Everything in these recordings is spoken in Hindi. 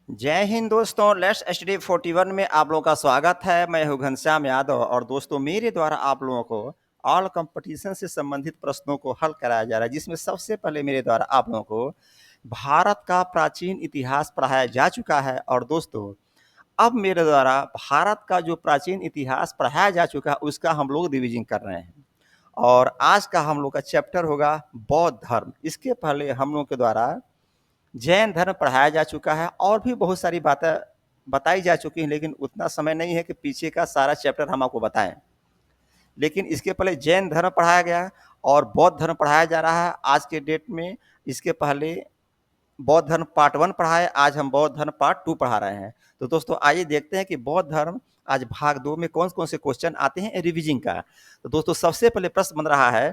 जय हिंद दोस्तों। लेट्स स्टडी 41 में आप लोगों का स्वागत है। मैं हूं घनश्याम यादव और दोस्तों मेरे द्वारा आप लोगों को ऑल कंपटीशन से संबंधित प्रश्नों को हल कराया जा रहा है, जिसमें सबसे पहले मेरे द्वारा आप लोगों को भारत का प्राचीन इतिहास पढ़ाया जा चुका है। और दोस्तों अब मेरे द्वारा भारत का जो प्राचीन इतिहास पढ़ाया जा चुका है उसका हम लोग रिविजन कर रहे हैं। और आज का हम लोग का चैप्टर होगा बौद्ध धर्म। इसके पहले हम लोग के द्वारा जैन धर्म पढ़ाया जा चुका है और भी बहुत सारी बातें बताई जा चुकी हैं, लेकिन उतना समय नहीं है कि पीछे का सारा चैप्टर हम आपको बताएं। लेकिन इसके पहले जैन धर्म पढ़ाया गया और बौद्ध धर्म पढ़ाया जा रहा है आज के डेट में। इसके पहले बौद्ध धर्म पार्ट 1 पढ़ा है, आज हम बौद्ध धर्म पार्ट 2 पढ़ा रहे हैं। तो दोस्तों आइए देखते हैं कि बौद्ध धर्म आज भाग 2 में कौन कौन से क्वेश्चन आते हैं रिविजन का। तो दोस्तों सबसे पहले प्रश्न बन रहा है,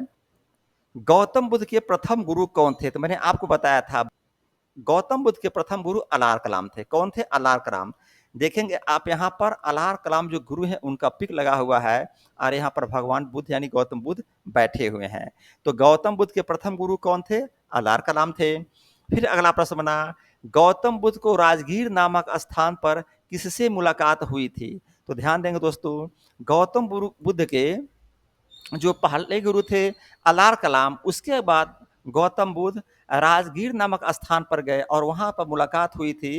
गौतम बुद्ध के प्रथम गुरु कौन थे? तो मैंने आपको बताया था गौतम बुद्ध के प्रथम गुरु अलार कलाम थे। कौन थे? अलार कलाम। देखेंगे आप यहाँ पर अलार कलाम जो गुरु हैं उनका पिक लगा हुआ है और यहाँ पर भगवान बुद्ध यानी गौतम बुद्ध बैठे हुए हैं। तो गौतम बुद्ध के प्रथम गुरु कौन थे? अलार कलाम थे। फिर अगला प्रश्न बना, गौतम बुद्ध को राजगीर नामक स्थान पर किससे मुलाकात हुई थी? तो ध्यान देंगे दोस्तों, गौतम बुद्ध के जो पहले गुरु थे अलार कलाम, उसके बाद गौतम बुद्ध राजगीर नामक स्थान पर गए और वहां पर मुलाकात हुई थी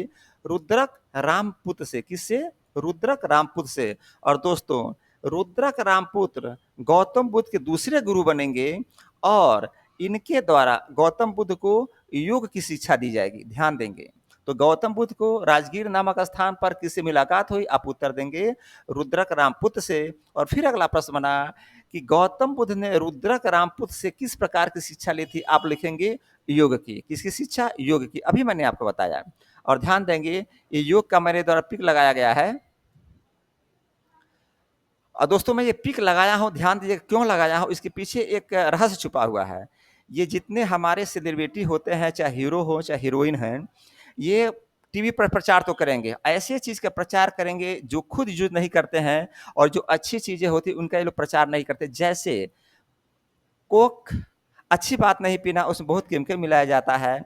रुद्रक रामपुत्र से। किससे? रुद्रक रामपुत्र से। और दोस्तों रुद्रक रामपुत्र गौतम बुद्ध के दूसरे गुरु बनेंगे और इनके द्वारा गौतम बुद्ध को योग की शिक्षा दी जाएगी। ध्यान देंगे, तो गौतम बुद्ध को राजगीर नामक स्थान पर किससे मुलाकात हुई? आप उत्तर देंगे रुद्रक रामपुत्र से। और फिर अगला प्रश्न बना कि गौतम बुद्ध ने रुद्रक रामपुत्र से किस प्रकार की शिक्षा ली थी? आप लिखेंगे योग की। किसकी शिक्षा? योग की। अभी मैंने आपको बताया। और ध्यान देंगे ये योग का मेरे द्वारा पिक लगाया गया है। और दोस्तों मैं ये पिक लगाया हूं, ध्यान दीजिए क्यों लगाया हूं, इसके पीछे एक रहस्य छुपा हुआ है। ये जितने हमारे सेलिब्रिटी होते हैं, चाहे हीरो हो चाहे हीरोइन हैं, ये टीवी पर प्रचार तो करेंगे, ऐसे चीज का प्रचार करेंगे जो खुद यूज नहीं करते हैं और जो अच्छी चीजें होती उनका ये लोग प्रचार नहीं करते। जैसे कोक अच्छी बात नहीं पीना, उसमें बहुत केमिकल मिलाया जाता है।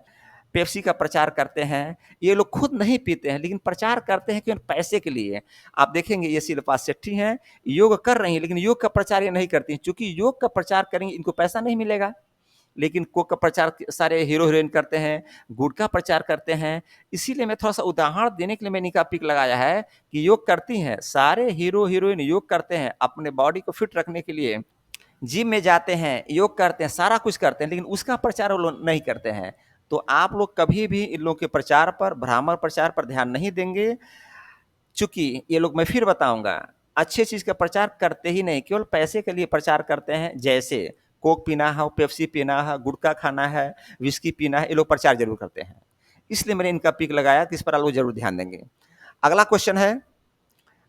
पेप्सी का प्रचार करते हैं, ये लोग खुद नहीं पीते हैं लेकिन प्रचार करते हैं क्यों? पैसे के लिए। आप देखेंगे ये शिल्पा शेट्टी हैं, योग कर रही हैं लेकिन योग का प्रचार ये नहीं करती हैं, क्योंकि योग का प्रचार करेंगे इनको पैसा नहीं मिलेगा। लेकिन कोक का प्रचार सारे हीरो हीरोइन करते हैं, गुटखा प्रचार करते हैं। इसीलिए मैं थोड़ा सा उदाहरण देने के लिए मैंने इनका पिक लगाया है कि योग करती हैं, सारे हीरो हीरोइन योग करते हैं अपने बॉडी को फिट रखने के लिए, जिम में जाते हैं, योग करते हैं, सारा कुछ करते हैं, लेकिन उसका प्रचार वो लोग नहीं करते हैं। तो आप लोग कभी भी इन लोगों के प्रचार पर, ब्राह्मण प्रचार पर ध्यान नहीं देंगे, चूंकि ये लोग, मैं फिर बताऊंगा, अच्छे चीज का प्रचार करते ही नहीं, केवल पैसे के लिए प्रचार करते हैं। जैसे कोक पीना है, पेप्सी पीना है, गुटखा खाना है, विस्की पीना है, ये लोग प्रचार जरूर करते हैं। इसलिए मैंने इनका पिक लगाया कि इस पर आप लोग जरूर ध्यान देंगे। अगला क्वेश्चन है,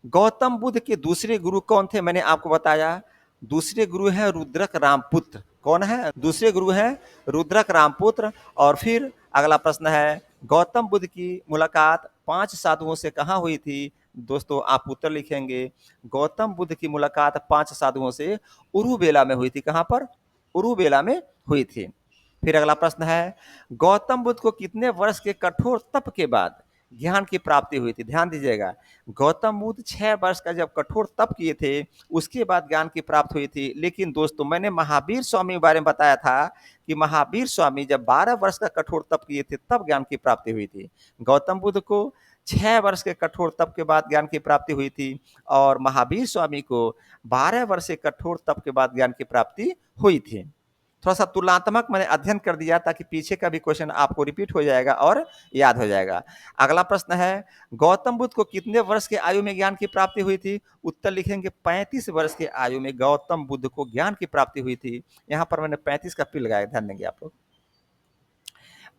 गौतम बुद्ध के दूसरे गुरु कौन थे? मैंने आपको बताया दूसरे गुरु हैं रुद्रक रामपुत्र। कौन है? दूसरे गुरु हैं रुद्रक रामपुत्र। और फिर अगला प्रश्न है, गौतम बुद्ध की मुलाकात 5 साधुओं से कहाँ हुई थी? दोस्तों आप उत्तर लिखेंगे, गौतम बुद्ध की मुलाकात 5 साधुओं से उरुबेला में हुई थी। कहाँ पर? उरुबेला में हुई थी। फिर अगला प्रश्न है, गौतम बुद्ध को कितने वर्ष के कठोर तप के बाद ज्ञान की प्राप्ति हुई थी? ध्यान दीजिएगा, गौतम बुद्ध 6 वर्ष का जब कठोर तप किए थे उसके बाद ज्ञान की प्राप्ति हुई थी। लेकिन दोस्तों मैंने महावीर स्वामी के बारे में बताया था कि महावीर स्वामी जब 12 वर्ष का कठोर तप किए थे तब ज्ञान की प्राप्ति हुई थी। गौतम बुद्ध को 6 वर्ष के कठोर तप के बाद ज्ञान की प्राप्ति हुई थी और महावीर स्वामी को 12 वर्ष के कठोर तप के बाद ज्ञान की प्राप्ति हुई थी। थोड़ा सा तुलनात्मक मैंने अध्ययन कर दिया ताकि पीछे का भी क्वेश्चन आपको रिपीट हो जाएगा और याद हो जाएगा। अगला प्रश्न है, गौतम बुद्ध को कितने वर्ष के आयु में ज्ञान की प्राप्ति हुई थी? उत्तर लिखेंगे 35 वर्ष के आयु में गौतम बुद्ध को ज्ञान की प्राप्ति हुई थी। यहाँ पर मैंने 35 का पिक लगाया, ध्यान देंगे आप लोग,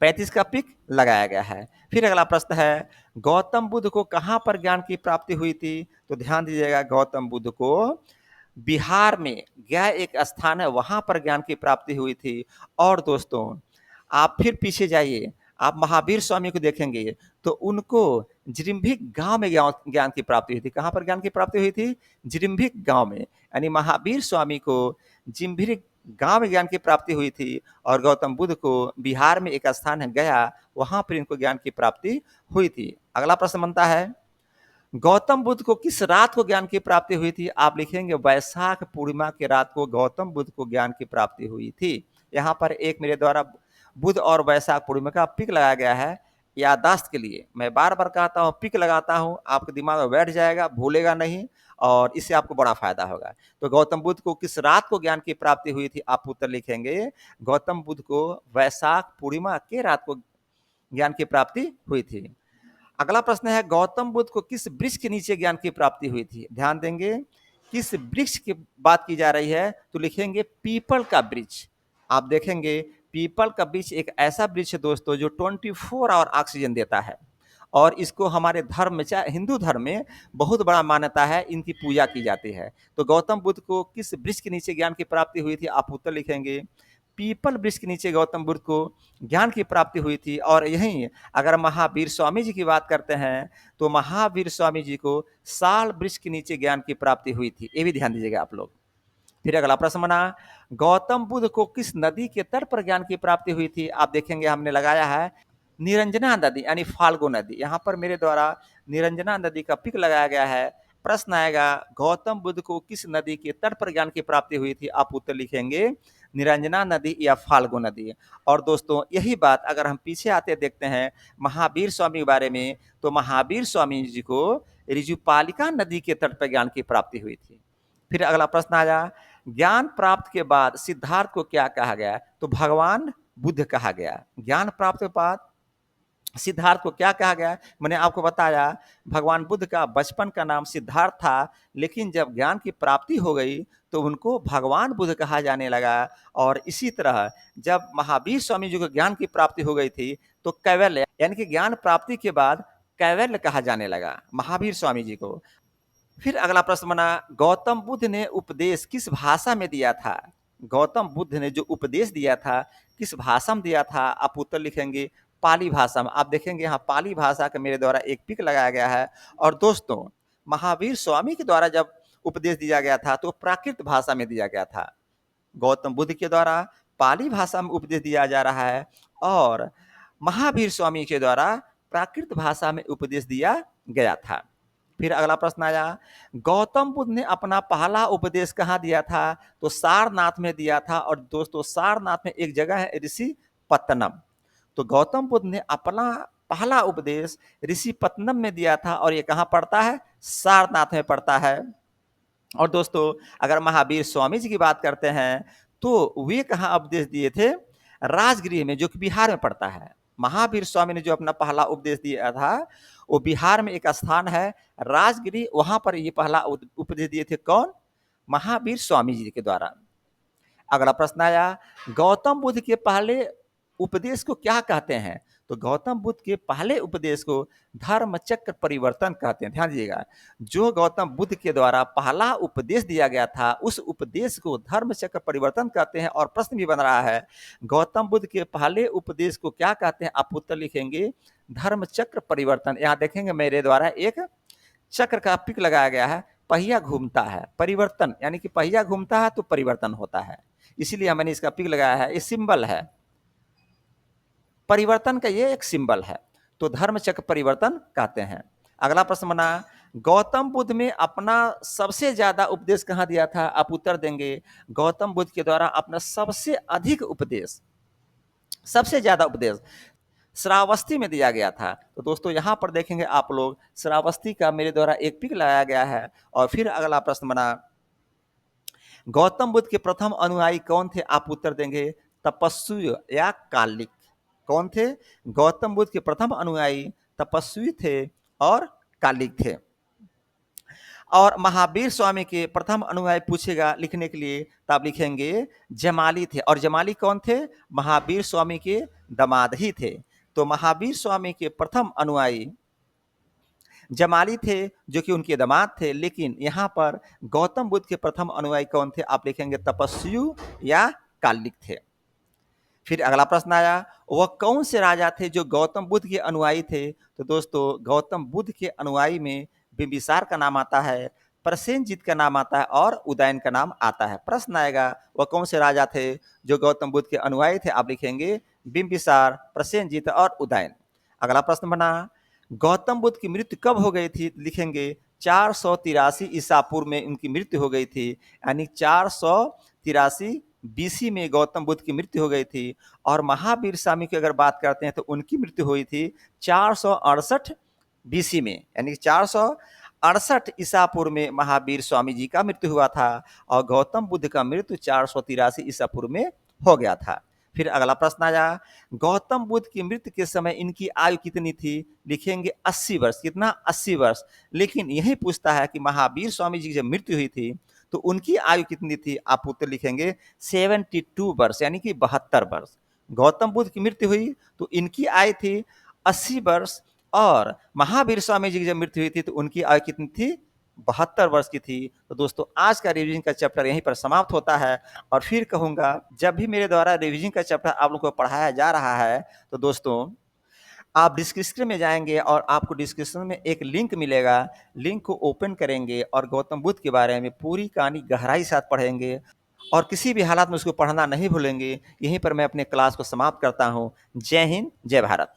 35 का पिक लगाया गया है। फिर अगला प्रश्न है, गौतम बुद्ध को कहाँ पर ज्ञान की प्राप्ति हुई थी? तो ध्यान दीजिएगा, गौतम बुद्ध को बिहार में गया एक स्थान है वहां पर ज्ञान की प्राप्ति हुई थी। और दोस्तों आप फिर पीछे जाइए, आप महावीर स्वामी को देखेंगे तो उनको जिरिम्भिक गांव में ज्ञान की प्राप्ति हुई थी। कहां पर ज्ञान की प्राप्ति हुई थी? जिरिम्भिक गांव में। यानी महावीर स्वामी को जिम्भिक गाँव में ज्ञान की प्राप्ति हुई थी और गौतम बुद्ध को बिहार में एक स्थान है गया, वहाँ पर इनको ज्ञान की प्राप्ति हुई थी। अगला प्रश्न बनता है, गौतम बुद्ध को किस रात को ज्ञान की प्राप्ति हुई थी? आप लिखेंगे वैशाख पूर्णिमा की रात को गौतम बुद्ध को ज्ञान की प्राप्ति हुई थी। यहाँ पर एक मेरे द्वारा बुध और वैशाख पूर्णिमा का पिक लगाया गया है याददाश्त के लिए। मैं बार-बार कहता हूँ, पिक लगाता हूँ, आपके दिमाग में बैठ जाएगा, भूलेगा नहीं और इससे आपको बड़ा फायदा होगा। तो गौतम बुद्ध को किस रात को ज्ञान की प्राप्ति हुई थी? आप उत्तर लिखेंगे गौतम बुद्ध को वैशाख पूर्णिमा के रात को ज्ञान की प्राप्ति हुई थी। अगला प्रश्न है, गौतम बुद्ध को किस वृक्ष के नीचे ज्ञान की प्राप्ति हुई थी? ध्यान देंगे, किस वृक्ष की बात की जा रही है तो लिखेंगे पीपल का वृक्ष। आप देखेंगे पीपल का वृक्ष एक ऐसा वृक्ष है दोस्तों जो 24 आवर ऑक्सीजन देता है और इसको हमारे धर्म में, चाहे हिंदू धर्म में बहुत बड़ा मान्यता है, इनकी पूजा की जाती है। तो गौतम बुद्ध को किस वृक्ष के नीचे ज्ञान की प्राप्ति हुई थी? आप उत्तर लिखेंगे पीपल वृक्ष के नीचे गौतम बुद्ध को ज्ञान की प्राप्ति हुई थी। और यहीं अगर महावीर स्वामी जी की बात करते हैं तो महावीर स्वामी जी को साल वृक्ष के नीचे ज्ञान की प्राप्ति हुई थी। ये भी ध्यान दीजिएगा आप लोग। फिर अगला प्रश्न बना, गौतम बुद्ध को किस नदी के तट पर ज्ञान की प्राप्ति हुई थी? आप देखेंगे हमने लगाया है निरंजना नदी यानी फाल्गु नदी। यहाँ पर मेरे द्वारा निरंजना नदी का पिक लगाया गया है। प्रश्न आएगा गौतम बुद्ध को किस नदी के तट पर ज्ञान की प्राप्ति हुई थी? आप उत्तर लिखेंगे निरंजना नदी या फाल्गु नदी। और दोस्तों यही बात अगर हम पीछे आते देखते हैं महावीर स्वामी के बारे में, तो महावीर स्वामी जी को ऋजुपालिका नदी के तट पर ज्ञान की प्राप्ति हुई थी। फिर अगला प्रश्न आया, ज्ञान प्राप्त के बाद सिद्धार्थ को क्या कहा गया? तो भगवान बुद्ध कहा गया। ज्ञान प्राप्त के बाद सिद्धार्थ को क्या कहा गया? मैंने आपको बताया भगवान बुद्ध का बचपन का नाम सिद्धार्थ था, लेकिन जब ज्ञान की प्राप्ति हो गई तो उनको भगवान बुद्ध कहा जाने लगा। और इसी तरह जब महावीर स्वामी जी को ज्ञान की प्राप्ति हो गई थी तो कैवल्य यानी कि ज्ञान प्राप्ति के बाद कैवल्य कहा जाने लगा महावीर स्वामी जी को। फिर अगला प्रश्न बना, गौतम बुद्ध ने उपदेश किस भाषा में दिया था? गौतम बुद्ध ने जो उपदेश दिया था किस भाषा में दिया था? आप उत्तर लिखेंगे पाली भाषा में। आप देखेंगे यहाँ पाली भाषा का मेरे द्वारा एक पिक लगाया गया है। और दोस्तों महावीर स्वामी के द्वारा जब उपदेश दिया गया था तो प्राकृत भाषा में दिया गया था। गौतम बुद्ध के द्वारा पाली भाषा में उपदेश दिया जा रहा है और महावीर स्वामी के द्वारा प्राकृत भाषा में उपदेश दिया गया था। फिर अगला प्रश्न आया, गौतम बुद्ध ने अपना पहला उपदेश कहाँ दिया था? तो सारनाथ में दिया था। और दोस्तों सारनाथ में एक जगह है ऋषिपत्तनम। तो गौतम बुद्ध ने अपना पहला उपदेश ऋषिपत्तनम में दिया था और ये कहाँ पड़ता है? सारनाथ में पड़ता है। और दोस्तों अगर महावीर स्वामी जी की बात करते हैं तो वे कहाँ उपदेश दिए थे? राजगृह में, जो कि बिहार में पड़ता है। महावीर स्वामी ने जो अपना पहला उपदेश दिया था वो बिहार में एक स्थान है राजगृह, वहां पर ये पहला उपदेश दिए थे। कौन? महावीर स्वामी जी के द्वारा। अगला प्रश्न आया, गौतम बुद्ध के पहले उपदेश को क्या कहते हैं? तो गौतम बुद्ध के पहले उपदेश को धर्म चक्र परिवर्तन कहते हैं। ध्यान दीजिएगा, जो गौतम बुद्ध के द्वारा पहला उपदेश दिया गया था उस उपदेश को धर्म चक्र परिवर्तन कहते हैं। और प्रश्न भी बन रहा है गौतम बुद्ध के पहले उपदेश को क्या कहते हैं? आप उत्तर लिखेंगे धर्म चक्र परिवर्तन। यहाँ देखेंगे मेरे द्वारा एक चक्र का पिक लगाया गया है, पहिया घूमता है, परिवर्तन यानी कि पहिया घूमता है तो परिवर्तन होता है, इसीलिए मैंने इसका पिक लगाया है। ये सिंबल है परिवर्तन का, ये एक सिंबल है, तो धर्म चक्र परिवर्तन कहते हैं। अगला प्रश्न बना, गौतम बुद्ध में अपना सबसे ज्यादा उपदेश कहाँ दिया था? आप उत्तर देंगे गौतम बुद्ध के द्वारा अपना सबसे अधिक उपदेश, सबसे ज्यादा उपदेश श्रावस्ती में दिया गया था। तो दोस्तों यहाँ पर देखेंगे आप लोग श्रावस्ती का मेरे द्वारा एक पिक लगाया गया है। और फिर अगला प्रश्न बना, गौतम बुद्ध के प्रथम अनुयायी कौन थे? आप उत्तर देंगे तपस्वी या कालिक। कौन थे? गौतम बुद्ध के प्रथम अनुयायी तपस्वी थे और कालिक थे। और महावीर स्वामी के प्रथम अनुयायी पूछेगा लिखने के लिए तो आप लिखेंगे जमाली थे। और जमाली कौन थे? महावीर स्वामी के दामाद ही थे। तो महावीर स्वामी के प्रथम अनुयायी जमाली थे जो कि उनके दामाद थे। लेकिन यहाँ पर गौतम बुद्ध के प्रथम अनुयायी कौन थे? आप लिखेंगे तपस्वी या कालिक थे। फिर अगला प्रश्न आया, वह कौन से राजा थे जो गौतम बुद्ध के अनुयायी थे? तो दोस्तों गौतम बुद्ध के अनुयायी में बिंबिसार का नाम आता है, प्रसेनजीत का नाम आता है और उदयन का नाम आता है। प्रश्न आएगा वह कौन से राजा थे जो गौतम बुद्ध के अनुयायी थे? आप लिखेंगे बिंबिसार, प्रसेनजीत और उदयन। अगला प्रश्न बना, गौतम बुद्ध की मृत्यु कब हो गई थी? लिखेंगे 483 ईसा पूर्व में उनकी मृत्यु हो गई थी, यानी 483 बीसी में गौतम बुद्ध की मृत्यु हो गई थी। और महावीर स्वामी की अगर बात करते हैं तो उनकी मृत्यु हुई थी 468 बीसी में, यानी 468 ईसा पूर्व में महावीर स्वामी जी का मृत्यु हुआ था और गौतम बुद्ध का मृत्यु 483 ईसा पूर्व में हो गया था। फिर अगला प्रश्न आया, गौतम बुद्ध की मृत्यु के समय इनकी आयु कितनी थी? लिखेंगे 80 वर्ष। कितना? 80 वर्ष। लेकिन यही पूछता है कि महावीर स्वामी जी की जब मृत्यु हुई थी तो उनकी आयु कितनी थी? आप उत्तर लिखेंगे 72 वर्ष, यानी कि 72 वर्ष। गौतम बुद्ध की मृत्यु हुई तो इनकी आयु थी 80 वर्ष और महावीर स्वामी जी की जब मृत्यु हुई थी तो उनकी आयु कितनी थी? 72 वर्ष की थी। तो दोस्तों आज का रिवीजन का चैप्टर यहीं पर समाप्त होता है और फिर कहूँगा जब भी मेरे द्वारा रिवीजन का चैप्टर आप लोगों को पढ़ाया जा रहा है तो दोस्तों आप डिस्क्रिप्शन में जाएंगे और आपको डिस्क्रिप्शन में एक लिंक मिलेगा। लिंक को ओपन करेंगे और गौतम बुद्ध के बारे में पूरी कहानी गहराई के साथ पढ़ेंगे और किसी भी हालात में उसको पढ़ना नहीं भूलेंगे। यहीं पर मैं अपने क्लास को समाप्त करता हूँ। जय हिंद, जय भारत।